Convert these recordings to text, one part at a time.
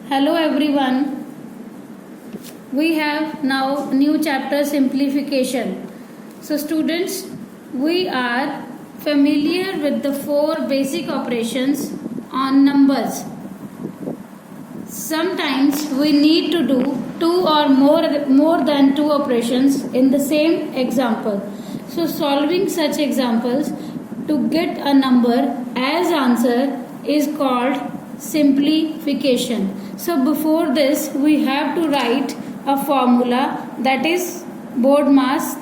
Hello everyone. We have now new chapter simplification. So students, we are familiar with the four basic operations on numbers. Sometimes we need to do two or more than two operations in the same example. So solving such examples to get a number as answer is called simplification. So before this we have to write a formula, that is BODMAS.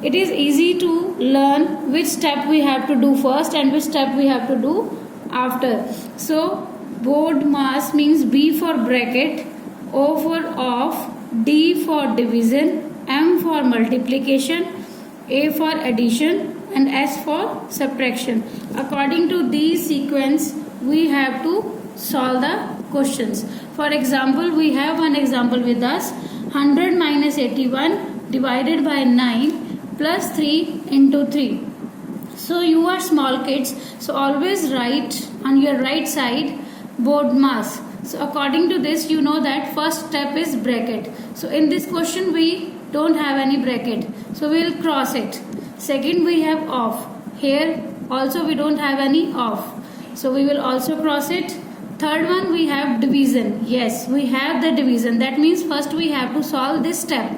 It is easy to learn which step we have to do first and which step we have to do after. So BODMAS means B for bracket, O for off, D for division, M for multiplication, A for addition and S for subtraction. According to these sequence we have to solve the questions. For example, we have one example with us: 100 minus 81 divided by 9 plus 3 into 3. So you are small kids, so always write on your right side BODMAS. So according to this, you know that first step is bracket. So in this question we don't have any bracket, so we will cross it. Second, we have off. Here also we don't have any off, so we will also cross it. Third one, we have division. Yes, we have the division. That means first we have to solve this step.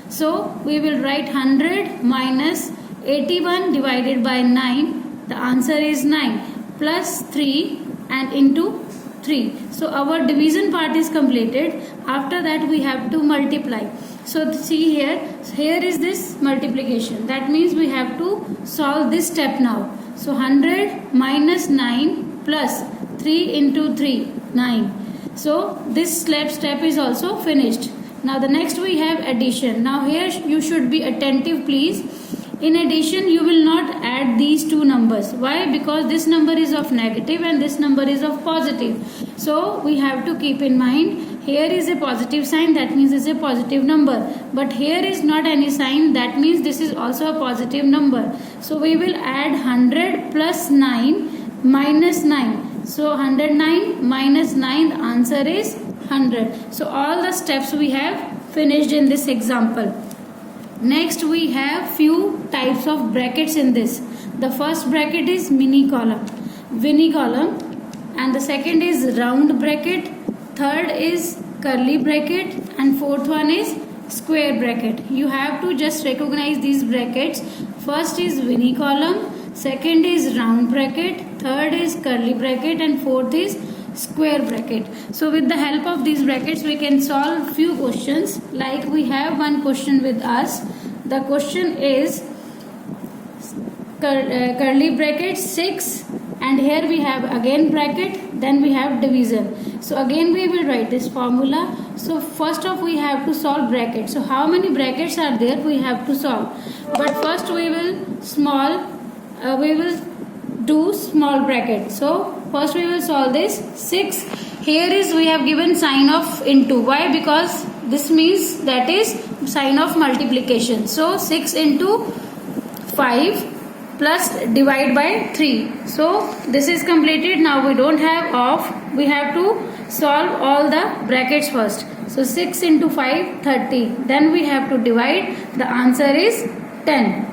So we will write 100 minus 81 divided by 9. The answer is 9 plus 3 and into 3. So our division part is completed. After that we have to multiply. So see here is this multiplication. That means we have to solve this step now. So 100 minus 9 plus 3 into 3, 9. So this step is also finished. Now the next we have addition. Now here you should be attentive, please. In addition, you will not add these two numbers. Why? Because this number is of negative and this number is of positive. So we have to keep in mind, here is a positive sign, that means it's a positive number. But here is not any sign, that means this is also a positive number. So we will add 100 plus 9 minus 9. So 109 minus 9, the answer is 100. So all the steps we have finished in this example. Next we have few types of brackets in this. The first bracket is mini column, and the second is round bracket, third is curly bracket and fourth one is square bracket. You have to just recognize these brackets. First is mini column, second is round bracket, third is curly bracket and fourth is square bracket. So with the help of these brackets we can solve few questions. Like we have one question with us. The question is curly bracket 6 and here we have again bracket, then we have division. So again we will write this formula. So first off we have to solve bracket. So how many brackets are there we have to solve. But first we will do small bracket. So first we will solve this 6. Here is we have given sign of into. Why? Because this means that is sign of multiplication. So 6 into 5 plus divide by 3. So this is completed. Now we don't have off. We have to solve all the brackets first. So 6 into 5, 30. Then we have to divide. The answer is 10.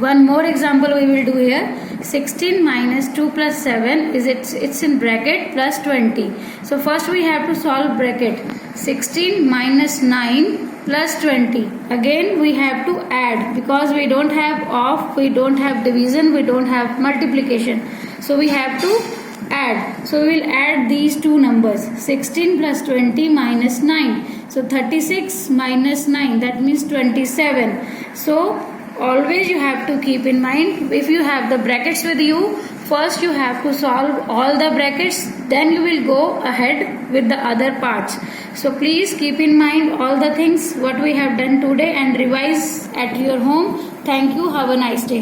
One more example we will do here. 16 minus 2 plus 7 is it's in bracket plus 20. So first we have to solve bracket. 16 minus 9 plus 20. Again we have to add, because we don't have off, we don't have division, we don't have multiplication. So we have to add. So we will add these two numbers. 16 plus 20 minus 9. So 36 minus 9, that means 27. So always you have to keep in mind, if you have the brackets with you, first you have to solve all the brackets, then you will go ahead with the other parts. So please keep in mind all the things what we have done today and revise at your home. Thank you. Have a nice day.